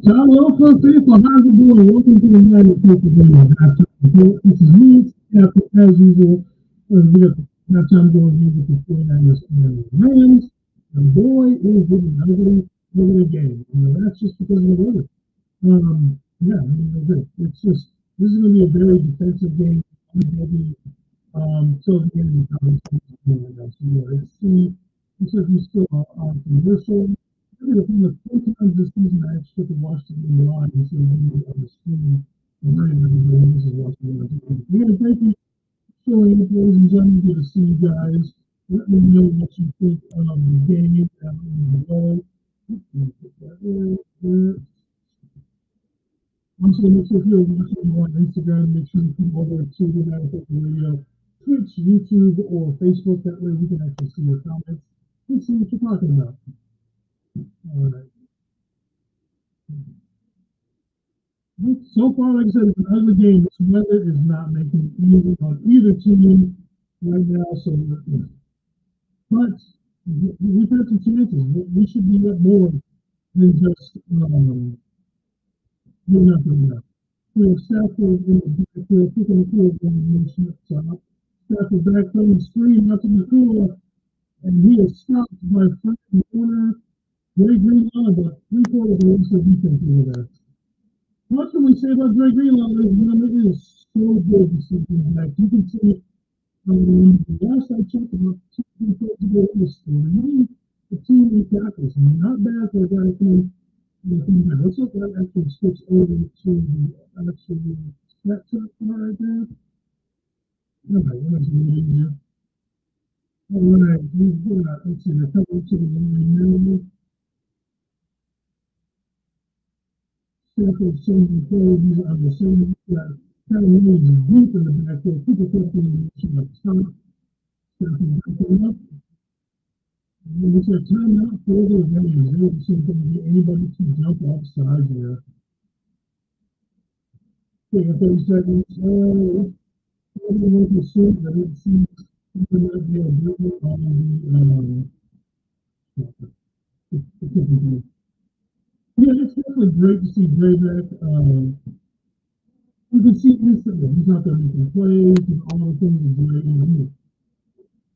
Hello, faithful. How's it doing? Welcome to the United Faithful Radio Halftime Show. This is me, Captain, as usual. We got the halftime going here with the 49ers and the Rams. And boy, is it an ugly game. That's just because of the weather. Yeah, it's just, this is going to be a very defensive game. Maybe, so the end of the conversation. So, yeah, it's like we still on commercial. Maybe from the first times this season, I actually get to watch the game live instead of being on the screen. I'm not even everybody else is watching it on TV. Yeah, thank you for showing up, ladies and gentlemen. Good to see you guys. Let me know what you think of the game down below. Also, make sure if you're watching on Instagram, make sure you come over to the Ninerfaithful Radio, Twitch, YouTube, or Facebook. That way we can actually see your comments and see what you're talking about. All right. So far, like I said, it's an ugly game. This weather is not making it easy on either team right now. So, but we've had some chances. We should be up more than just doing nothing now. We have Stafford in the backfield, picking the field goal and shot. Stafford back from the screen, not to the core, and he is stopped by Frank Warner. Dre Greenlaw, about 3/4 of the rest of the defense over there. What can we say about Dre Greenlaw? It is so good to see him back. You can see, last I checked, about 2 ago, he was leading the team in tackles. Not bad for a guy from back. Let's look at actually switch over to the actual stat chart right there. All right, that's a little easier. All right, we've got, let's see, they're coming to the line now. Stafford changing plays, he's on the same. Kind of moves deep in the backfield. People kept in the motion up top. Stafford backing up. And we said timeout for the Rams. They don't seem to get anybody to jump off sides there. Taking 30 seconds. Everyone can shoot, but it seems to not be a good on the yeah, it's definitely great to see Dre back. You can see instantly he's out there making plays and all the things are great.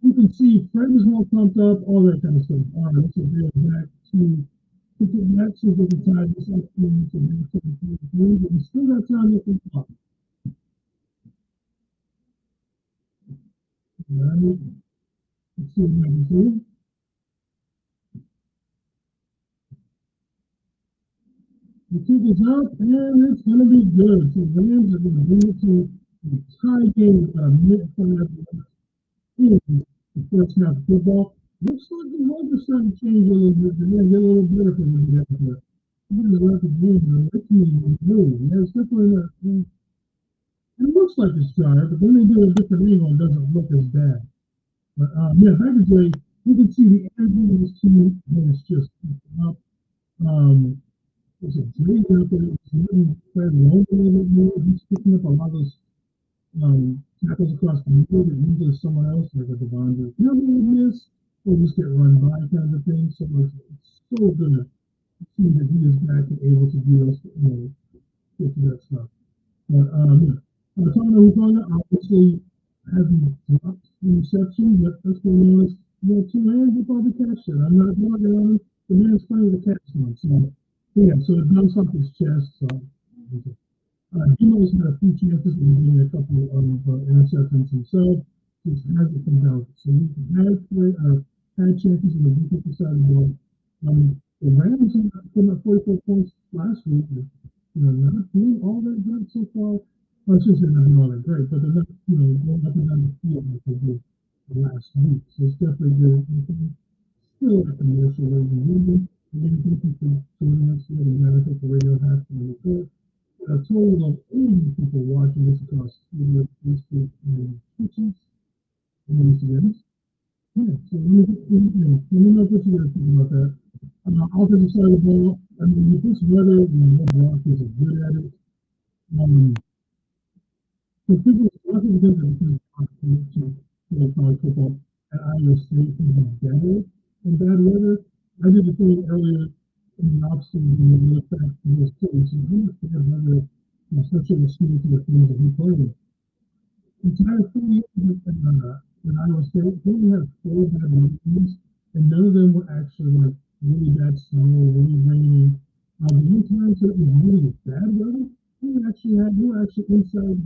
You can see Fred is more pumped up, all that kind of stuff. All right, so they're back to back to the time this afternoon to back to the three, but we still got time left in the clock. All right, let's see what happens here. The kick is up, and it's going to be good. So the Rams are going to bring it to a tie game with a mid-5 left in the first half of football. Looks like the weather's starting to change a little bit. They're going to get a little better for them out there. Look at the record game, though. That team is moving. Yeah, it's definitely not. It looks like it's dry, but then they do a different angle and it doesn't look as bad. But yeah, back in the day, you can see the energy of this team has just up. There's a great out there. It's letting Fred roam a little bit more. He's picking up a lot of those tackles across the middle that usually someone else, like a Devondre Campbell, would miss, or just get run by kind of thing. So it's so good to see that he is back and able to do us, get to that stuff. But yeah, Tonga obviously hasn't dropped the reception, but that's what we noticed. Two hands will probably catch it. I'm not dogging on him. The man's playing with the catch one. So yeah, so it bounced off his chest. So Dino's had a few chances and getting a couple of interceptions himself. Just hasn't come out. So he had chances on the defensive side of the ball. The Rams put up 44 points last week. Not doing all that good so far. Well, I shouldn't say not doing all that great, but they're not, going up and down the field like they did last week. So it's definitely good. Still at the commercial rating. Again, thank you for joining us here on the Ninerfaithful Radio Halftime Show. A total of 80 people watching this across video, Facebook, and Twitches, and Instagrams. Yeah, so let me know what you guys think about that. Offensive side of the ball, I mean, with this weather, the Broncos are good at it. So people, a lot of people think that to college football at Iowa State can be better in bad weather. I did the thing earlier and obviously when you look back to those things, you understand whether such a mistake to the things that he played. Entire 4 years in Iowa State, they only had 4 bad road games, and none of them were actually like really bad snow, really rainy. The only times that it was really bad weather, they were actually inside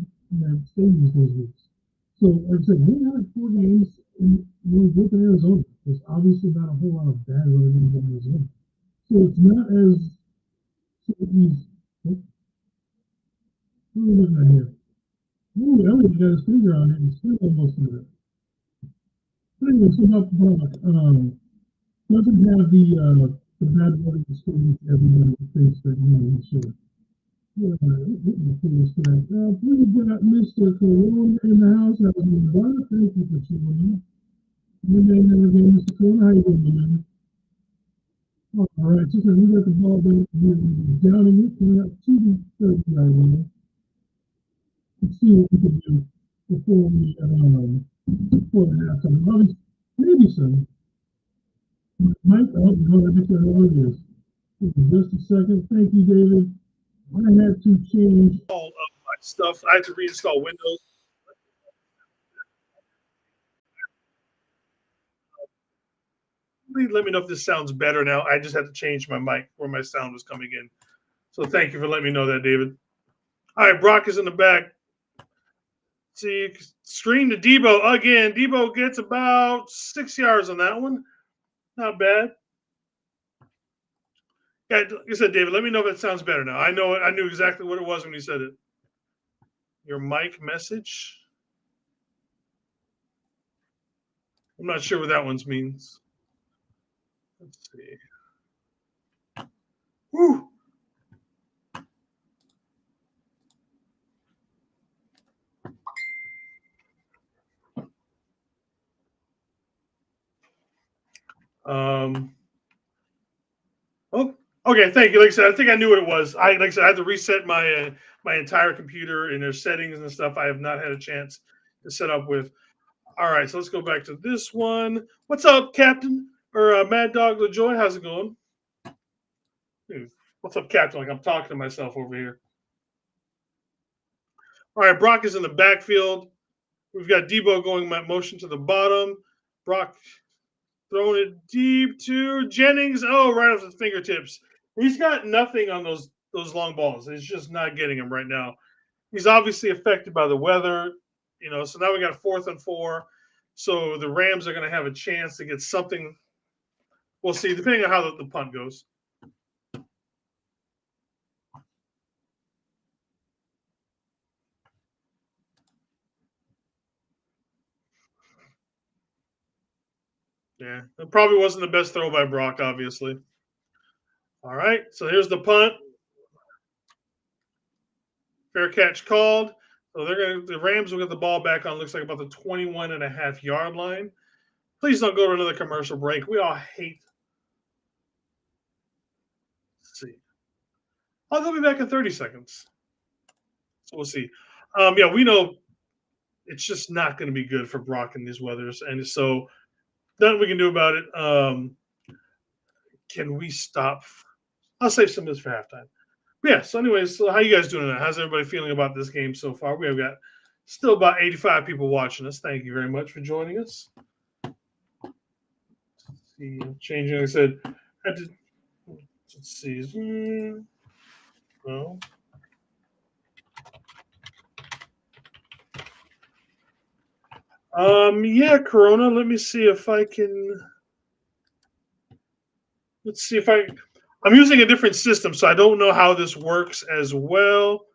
stadiums those weeks. So, like I said, we had 4 games in one group in Arizona. There's obviously not a whole lot of bad weather games in Arizona. So it's not as easy. What are we looking at here? Ooh, Elliot got his finger on it and still almost did it. But anyway, so about Brock, doesn't have the bad weather experience everyone thinks that he should. Yeah, we got Mr. Corona in the house. How's it going? Thank you for tuning in. You may never get Mr. Corona. How you doing, man? All right, so we got the ball back here down in it, coming up to the 30-yard line. Let's see what we can do before before the halftime. Obviously, maybe so. Mike, oh, no, I think I know it is. Just a second. Thank you, David. I had to change all of my stuff. I had to reinstall Windows. Please let me know if this sounds better now. I just had to change my mic where my sound was coming in. So thank you for letting me know that, David. All right, Brock is in the back. See, screen to Debo again. Debo gets about 6 yards on that one. Not bad. Yeah, like I said, David, let me know if it sounds better now. I knew exactly what it was when you said it. Your mic message. I'm not sure what that one means. Let's see. Whew. Oh, okay. Thank you. Like I said, I think I knew what it was. I had to reset my my entire computer in their settings and stuff. I have not had a chance to set up with. All right, so let's go back to this one. What's up, Captain or Mad Dog LaJoy? How's it going? Dude, what's up, Captain? Like I'm talking to myself over here. All right, Brock is in the backfield. We've got Debo going motion to the bottom. Brock throwing it deep to Jennings. Oh, right off the fingertips. He's got nothing on those long balls. It's just not getting him right now. He's obviously affected by the weather, so now we got 4th and 4. So the Rams are going to have a chance to get something. We'll see, depending on how the punt goes. Yeah, it probably wasn't the best throw by Brock, obviously. All right, so here's the punt. Fair catch called. So the Rams will get the ball back on, looks like about the 21.5-yard line. Please don't go to another commercial break. We all hate. Let's see. Oh, they'll be back in 30 seconds. So we'll see. Yeah, we know it's just not going to be good for Brock in these weathers. And so nothing we can do about it. Can we stop? I'll save some of this for halftime. But yeah, so anyways, so how you guys doing tonight? How's everybody feeling about this game so far? We have got still about 85 people watching us. Thank you very much for joining us. Let's see, changing, like I said, let's see. No. Yeah, Corona. Let me see if I can. Let's see if I'm using a different system, so I don't know how this works as well.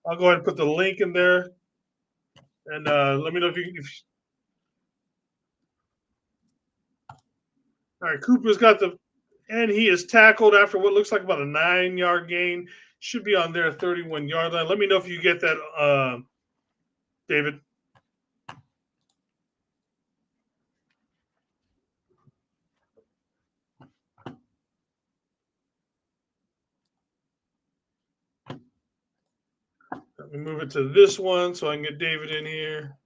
I'll go ahead and put the link in there, and let me know if you. All right, Cooper's got and he is tackled after what looks like about a 9-yard gain. Should be on their 31-yard line. Let me know if you get that, David. Let me move it to this one so I can get David in here.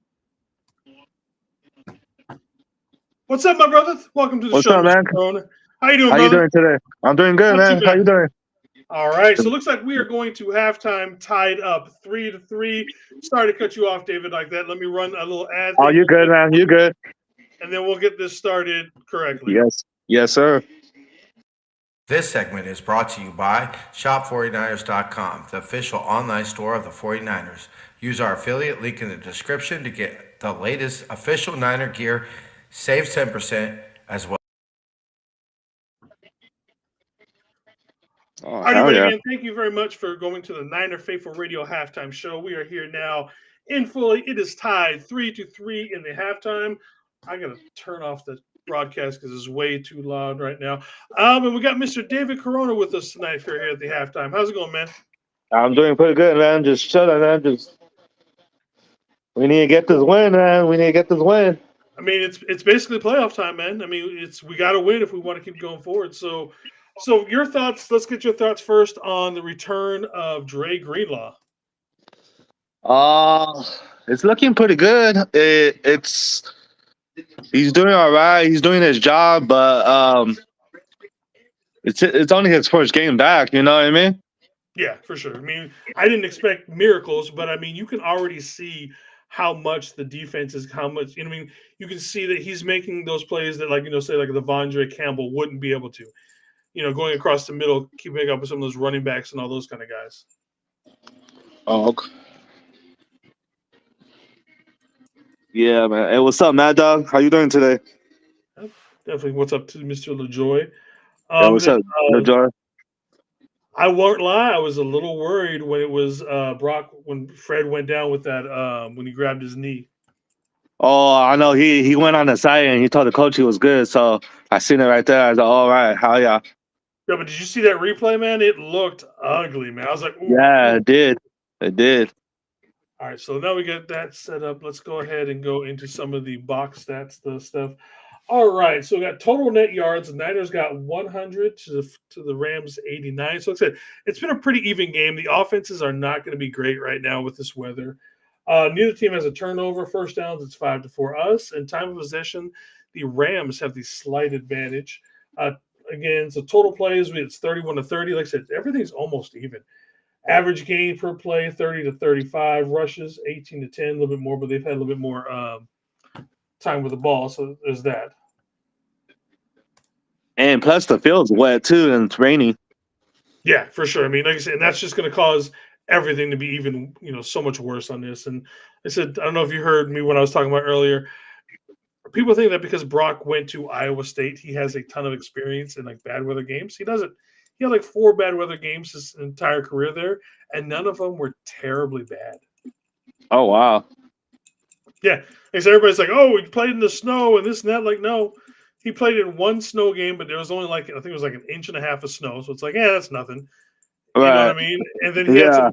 What's up, my brother? Welcome to the show, Mr. Corona. How you doing, How you brother? doing today? I'm doing good, Not too man. How bad. you doing? All right. So it looks like we are going to halftime tied up 3-3. Sorry to cut you off, David, like that. Let me run a little ad Oh, thing you real good, quick, man. You good? and then we'll get this started correctly. Yes, sir. This segment is brought to you by shop49ers.com, the official online store of the 49ers. Use our affiliate link in the description to get the latest official Niner gear. Save 10% as well. Oh, Howdy, hell buddy, yeah. man. Thank you very much for going to the Niner Faithful Radio halftime show. We are here now in Philly. It is tied 3-3 in the halftime. I got to turn off the broadcast because it's way too loud right now. And we got Mr. David Corona with us tonight for here at the halftime. How's it going, man? I'm doing pretty good, man. Just chilling, man. We need to get this win, man. We need to get this win. I mean, it's basically playoff time, man. I mean, we got to win if we want to keep going forward. So your thoughts. Let's get your thoughts first on the return of Dre Greenlaw. It's looking pretty good. He's doing all right. He's doing his job, but it's only his first game back. You know what I mean? Yeah, for sure. I mean, I didn't expect miracles, but I mean, you can already see how much the defense is, how much, I mean, you can see that he's making those plays that, like, say, like the Vondre Campbell wouldn't be able to, going across the middle, keeping up with some of those running backs and all those kind of guys. Oh, okay. Yeah, man. Hey, what's up, Mad Dog? How you doing today? Definitely. What's up to Mr. LaJoy? Yeah, what's up, LaJoy? I won't lie. I was a little worried when it was Brock, when Fred went down with that, when he grabbed his knee. Oh, I know. He went on the side and he told the coach he was good. So I seen it right there. I was like, all right, hell yeah. Yeah, but did you see that replay, man? It looked ugly, man. I was like, ooh, Yeah, ooh. it did. It did. All right, so now we get that set up. Let's go ahead and go into some of the box stats, the stuff. All right, so we got total net yards. The Niners got 100 to the Rams 89. So like I said, it's been a pretty even game. The offenses are not going to be great right now with this weather. Neither team has a turnover. First downs, it's 5-4 us. And time of possession, the Rams have the slight advantage. Again, so total plays, it's 31-30. Like I said, everything's almost even. Average gain per play, 30-35. Rushes, 18-10, a little bit more, but they've had a little bit more time with the ball, so there's that. And plus the field's wet too, and it's raining. Yeah, for sure. I mean, like I said, and that's just going to cause everything to be even, so much worse on this. And I said, I don't know if you heard me when I was talking about earlier. People think that because Brock went to Iowa State, he has a ton of experience in like bad weather games. He doesn't. He had like 4 bad weather games his entire career there, and none of them were terribly bad. Oh wow. Yeah, because everybody's like, "Oh, he played in the snow and this and that." Like, no, he played in one snow game, but there was only like I think it was like 1.5 inches of snow. So it's like, yeah, that's nothing. Right. You know what I mean? And then he had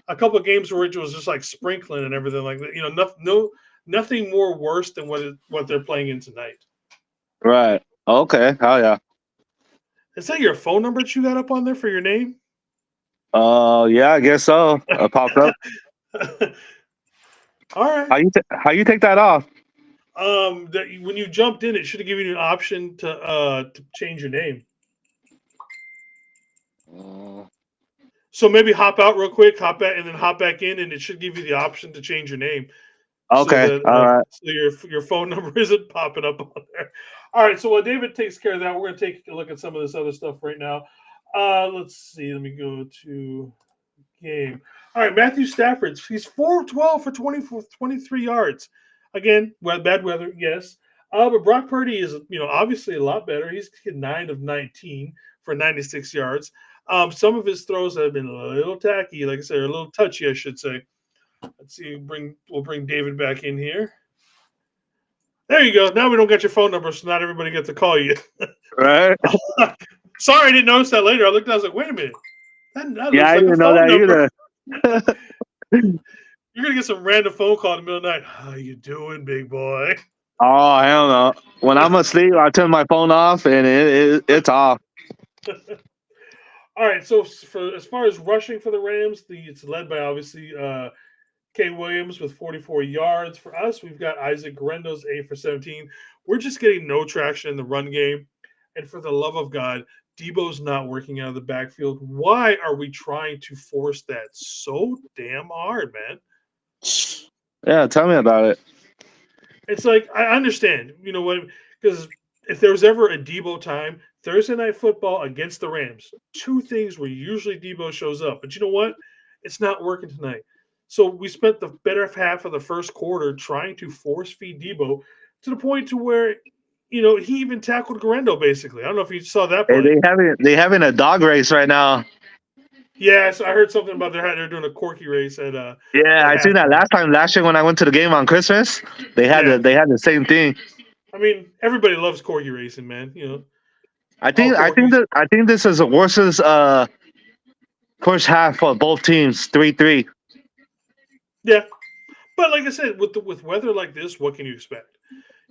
a couple of games where it was just like sprinkling and everything like that. Nothing more worse than what they're playing in tonight. Right. Okay. Hell yeah. Is that your phone number that you got up on there for your name? Yeah, I guess so. It popped up. All right. How you take that off? When you jumped in, it should have given you an option to change your name. So maybe hop out real quick, hop back, and then hop back in, and it should give you the option to change your name. Okay. So that, all right. So your phone number isn't popping up on there. All right. So while David takes care of that, we're going to take a look at some of this other stuff right now. Let's see. Let me go to game. All right. Matthew Stafford. He's 4-12 for 23 yards. Again, bad weather. Yes. But Brock Purdy is, obviously a lot better. He's hit 9 of 19 for 96 yards. Some of his throws have been a little tacky, like I said, or a little touchy, I should say. Let's see. We'll bring David back in here. There you go. Now we don't get your phone number, so not everybody gets to call you. Right. Sorry, I didn't notice that later. I looked. I was like, wait a minute. That looks I like didn't a know phone that number. either. You're gonna get some random phone call in the middle of the night. How you doing, big boy? Oh, hell no. When I'm asleep, I turn my phone off and it's off. All right. So as far as rushing for the Rams, it's led by obviously Kay Williams with 44 yards. For us, we've got Isaac Guerendo's 8 for 17. We're just getting no traction in the run game. And for the love of God, Debo's not working out of the backfield. Why are we trying to force that so damn hard, man? Yeah, tell me about it. It's like, I understand, you know what? Because if there was ever a Debo time, Thursday Night Football against the Rams, two things where usually Debo shows up. But you know what? It's not working tonight. So we spent the better half of the first quarter trying to force feed Debo to the point to where, you know, he even tackled Garendo basically. I don't know if you saw that Hey, play. they having a dog race right now. Yes, I heard something about they're doing a corky race at Yeah, I seen that last year when I went to the game on Christmas. They had the same thing. I mean, everybody loves corgi racing, man. You know, I think this is the worst first half for both teams. 3-3. Yeah, but like I said, with weather like this, what can you expect?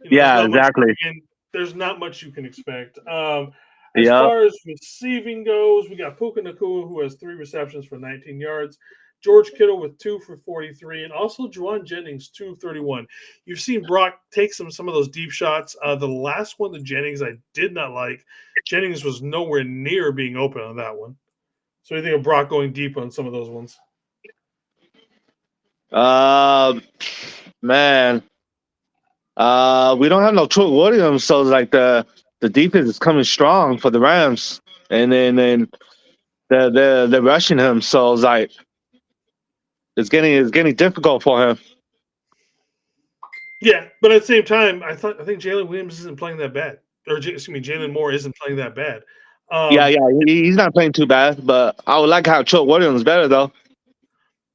You know, Yeah, exactly. There's not much you can expect. As Yep. far as receiving goes, we got Puka Nacua, who has 3 receptions for 19 yards. George Kittle with 2 for 43, and also Juwan Jennings 2 of 31. You've seen Brock take some of those deep shots. The last one to Jennings I did not like. Jennings was nowhere near being open on that one. So you think of Brock going deep on some of those ones? Man. We don't have no Troy Williams, so like the defense is coming strong for the Rams, and then they're rushing him, so it's like it's getting difficult for him. Yeah, but at the same time, I think Jalen Williams isn't playing that bad, or Jalen Moore isn't playing that bad. Yeah, he's not playing too bad, but I would like how Troy Williams better though.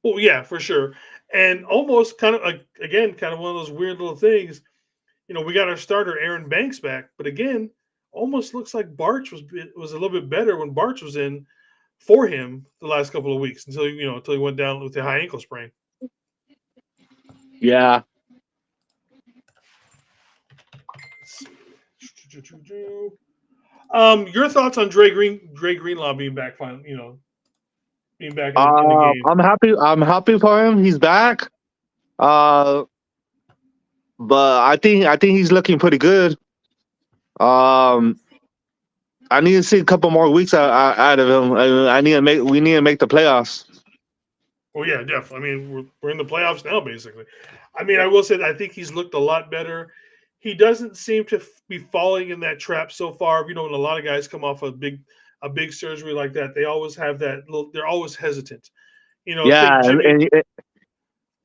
Well, yeah, for sure, and almost kind of again, kind of one of those weird little things. You know, we got our starter Aaron Banks back, but again, almost looks like Barch was a little bit better when Barch was in for him the last couple of weeks until he went down with the high ankle sprain. Yeah. Your thoughts on Dre Greenlaw being back finally? You know, being back in the game. I'm happy for him. He's back. But I think he's looking pretty good. I need to see a couple more weeks out of him. We need to make the playoffs. Oh yeah, definitely. I mean, we're in the playoffs now, basically. I mean, I will say that I think he's looked a lot better. He doesn't seem to be falling in that trap so far. You know, when a lot of guys come off a big surgery like that, they always have that little. They're always hesitant. You know, Yeah,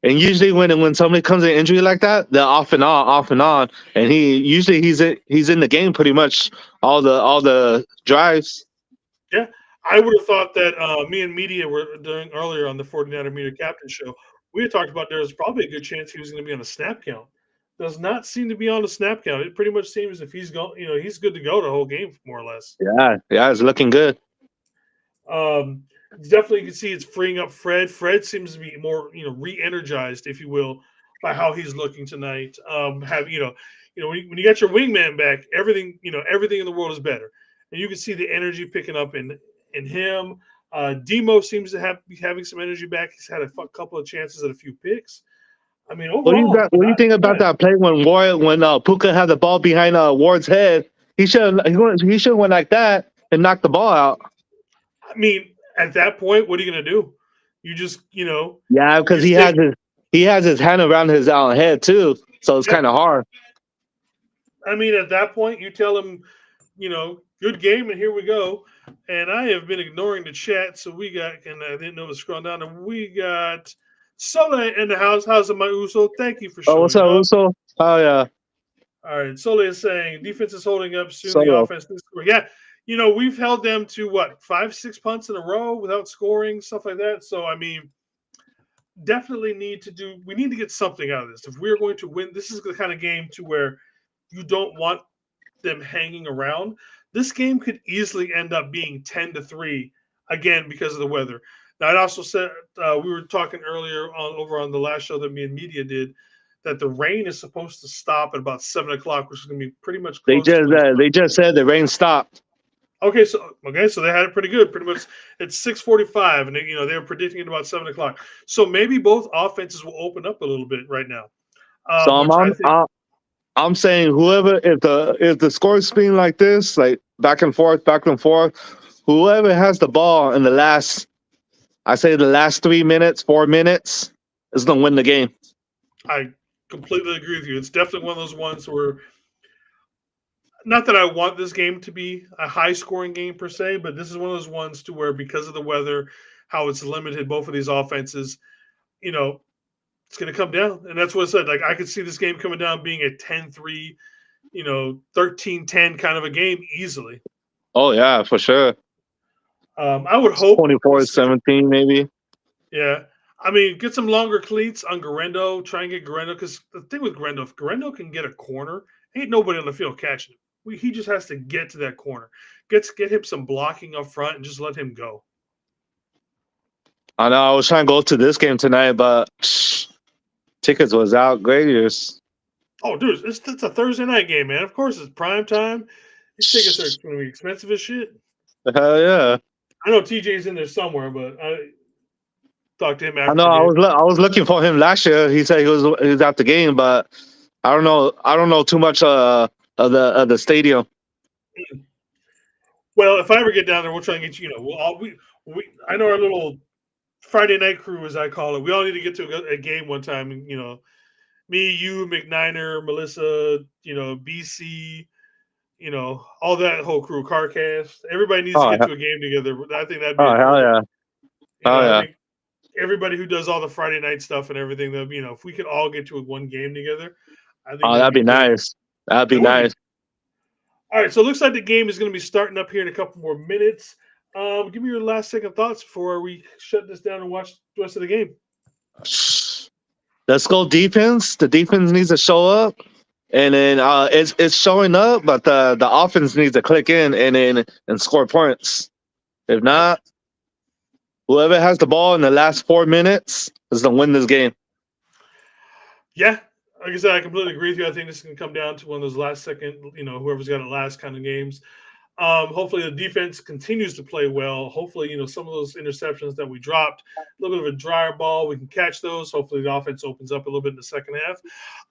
and usually when somebody comes in injury like that, they're off and on, and he's in the game pretty much all the drives. Yeah, I would have thought that me and Media were doing earlier on the 49er Media Captain Show. We had talked about there was probably a good chance he was going to be on a snap count. Does not seem to be on the snap count. It pretty much seems if he's going, he's good to go the whole game more or less. Yeah, it's looking good. Definitely you can see it's freeing up Fred. Fred seems to be more, re-energized, if you will, by how he's looking tonight. When you got your wingman back, everything in the world is better. And you can see the energy picking up in him. Demo seems to be having some energy back. He's had a couple of chances at a few picks. I mean, overall, what do you think about that play when Puka had the ball behind Ward's head? He should went like that and knocked the ball out. I mean, at that point, what are you going to do? You just, Yeah, because he has his hand around his head too, so it's kind of hard. I mean, at that point, you tell him, good game, and here we go. And I have been ignoring the chat, so we got, and I didn't know it was scrolling down, and we got Sole in the house. How's it, my Uso? Thank you for showing what's up, Uso? Oh, yeah. All right, Sole is saying defense is holding up soon. The offense needs to score. Yeah, we've held them to 5-6 punts in a row without scoring, stuff like that. So I mean, definitely we need to get something out of this. If we're going to win, this is the kind of game to where you don't want them hanging around. This game could easily end up being 10-3 again because of the weather. Now, I also said we were talking earlier over on the last show that me and Media did that the rain is supposed to stop at about 7:00, which is going to be pretty much close. They just said the rain stopped. Okay, so they had it pretty good. Pretty much, it's 6:45, and they were predicting it about 7:00. So maybe both offenses will open up a little bit right now. So I'm saying whoever, if the score is being like this, like back and forth, back and forth. Whoever has the ball in the last 3 minutes, 4 minutes, is going to win the game. I completely agree with you. It's definitely one of those ones where, not that I want this game to be a high-scoring game per se, but this is one of those ones to where, because of the weather, how it's limited both of these offenses, it's going to come down. And that's what I said. Like, I could see this game coming down being a 10-3, 13-10 kind of a game easily. Oh, yeah, for sure. I would hope 24-17 maybe. Yeah. I mean, get some longer cleats on Garendo. Try and get Garendo, because the thing with Garendo, if Garendo can get a corner, ain't nobody on the field catching him. He just has to get to that corner. Get him some blocking up front and just let him go. I know. I was trying to go to this game tonight, but tickets was out. Greatest. Oh, dude, it's a Thursday night game, man. Of course, it's prime time. These tickets are going to be expensive as shit. Hell yeah. I know TJ's in there somewhere, but I talked to him after. I know. I was looking for him last year. He said he was at the game, but I don't know too much of the stadium. Well, if I ever get down there, we'll try and get you. I know our little Friday night crew, as I call it. We all need to get to a game one time. And, me, you, McNiner, Melissa, BC, all that whole crew, CarCast. Everybody needs to get to a game together. I think that'd be. Oh, hell yeah. I think everybody who does all the Friday night stuff and everything, if we could all get to one game together, I think that'd be nice. That'd be nice. All right, so it looks like the game is going to be starting up here in a couple more minutes. Give me your last second thoughts before we shut this down and watch the rest of the game. Let's go defense. The defense needs to show up, and then it's showing up, but the offense needs to click in and score points. If not, whoever has the ball in the last 4 minutes is going to win this game. Yeah. Like I said, I completely agree with you. I think this can come down to one of those last second, whoever's got it last kind of games. Hopefully the defense continues to play well. Hopefully, some of those interceptions that we dropped, a little bit of a drier ball, we can catch those. Hopefully the offense opens up a little bit in the second half.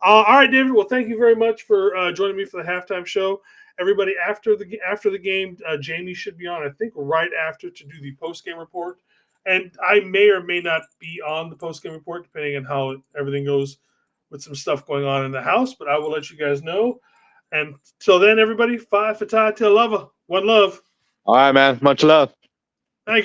All right, David. Well, thank you very much for joining me for the halftime show. Everybody, after the game, Jamie should be on, I think, right after to do the post-game report. And I may or may not be on the post-game report, depending on how everything goes with some stuff going on in the house, but I will let you guys know. And till then, everybody, 5 for Ty till lover. One love. All right, man. Much love. Thank you.